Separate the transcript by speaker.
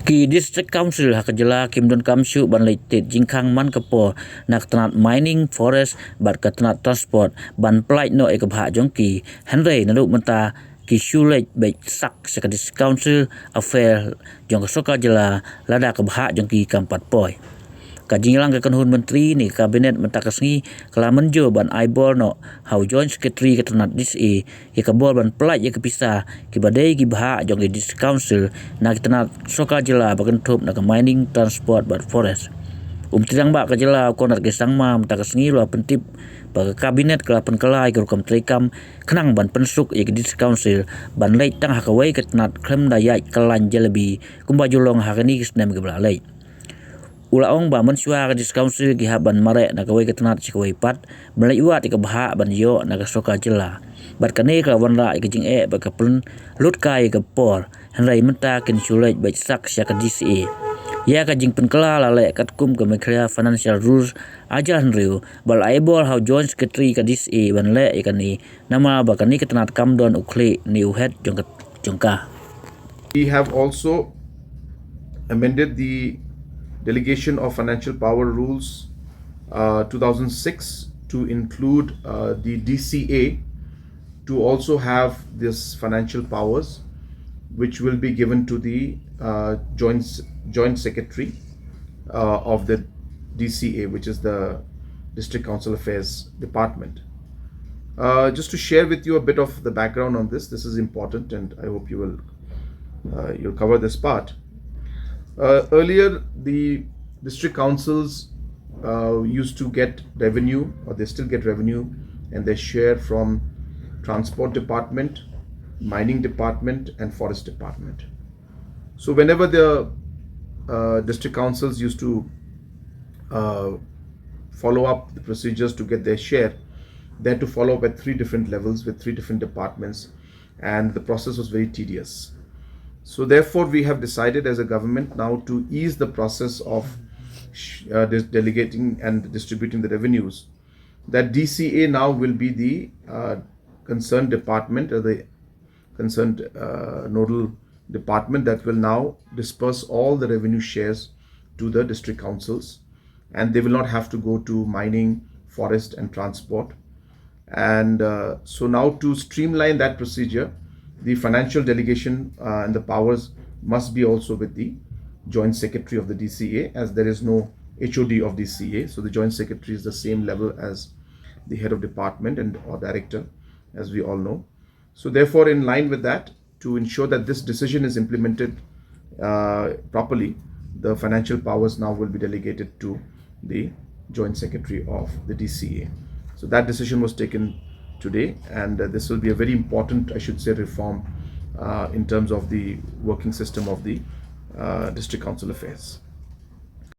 Speaker 1: Ki District Council hakajala Kim Donkam Shuh ban Leit jingkang man kapo nak Tnad mining forest bat ka Tnad transport ban plight no ek Bhah jongki Henry na menta ki Shuh Leit bai sak saka District Council affair jong soka jala lada ka Bhah jongki kampat poi kajinglang ka kanhun menteri ni kabinet mentakasngi kala menjo ban aibor no how joint secretary ka Tnad dis ye ka bor ban plight ye ka pisa ki badai ki Bhah jong di District Council na Tnad soka jala bagan thop na ka mining transport bat forest tirang ba ka jala ko nak gesang ma mentakasngi lo pentip baga kabinet kala penkelai ka rukam trekam kenang ban pensuk ye ka District Council ban Leit tang hakawai ka Tnad klem dayai kalan jalabi kumba julong hakani kisnem ke Leit ulaong ba mensua ka District Council ki haban Mareh na kawai ka Tnad sikawai pat belai uat ka Bhah ban yo na ka soka jela bat kane ka wanra ka jing ba ka pun lut kai ka por henrai menta kin Shuh Leit bai sak sya ka DCA ya ka jing penkela la le kat kum ka mekria financial rules aja henriu bal aibol how joint secretary ka DCA ban le ka ni nama ba kani ka Tnad kam don ukle ni uhet jongka.
Speaker 2: We have also amended the Delegation of Financial Power Rules 2006 to include the DCA to also have this financial powers, which will be given to the joint secretary of the DCA, which is the District Council Affairs Department. Just to share with you a bit of the background on this is important, and I hope you'll cover this part. Earlier, the district councils used to get revenue, or they still get revenue, and they share from transport department, mining department, and forest department. So whenever the district councils used to follow up the procedures to get their share, they had to follow up at 3 different levels with 3 different departments, and the process was very tedious. So therefore, we have decided as a government now to ease the process of delegating and distributing the revenues. That DCA now will be the concerned department, or the concerned nodal department that will now disperse all the revenue shares to the district councils, and they will not have to go to mining, forest, and transport. And so now, to streamline that procedure, the financial delegation and the powers must be also with the joint secretary of the DCA, as there is no HOD of DCA. So the joint secretary is the same level as the head of department and or director, as we all know. So therefore, in line with that, to ensure that this decision is implemented properly, the financial powers now will be delegated to the joint secretary of the DCA. So that decision was taken today, and this will be a very important, I should say, reform in terms of the working system of the District Council Affairs.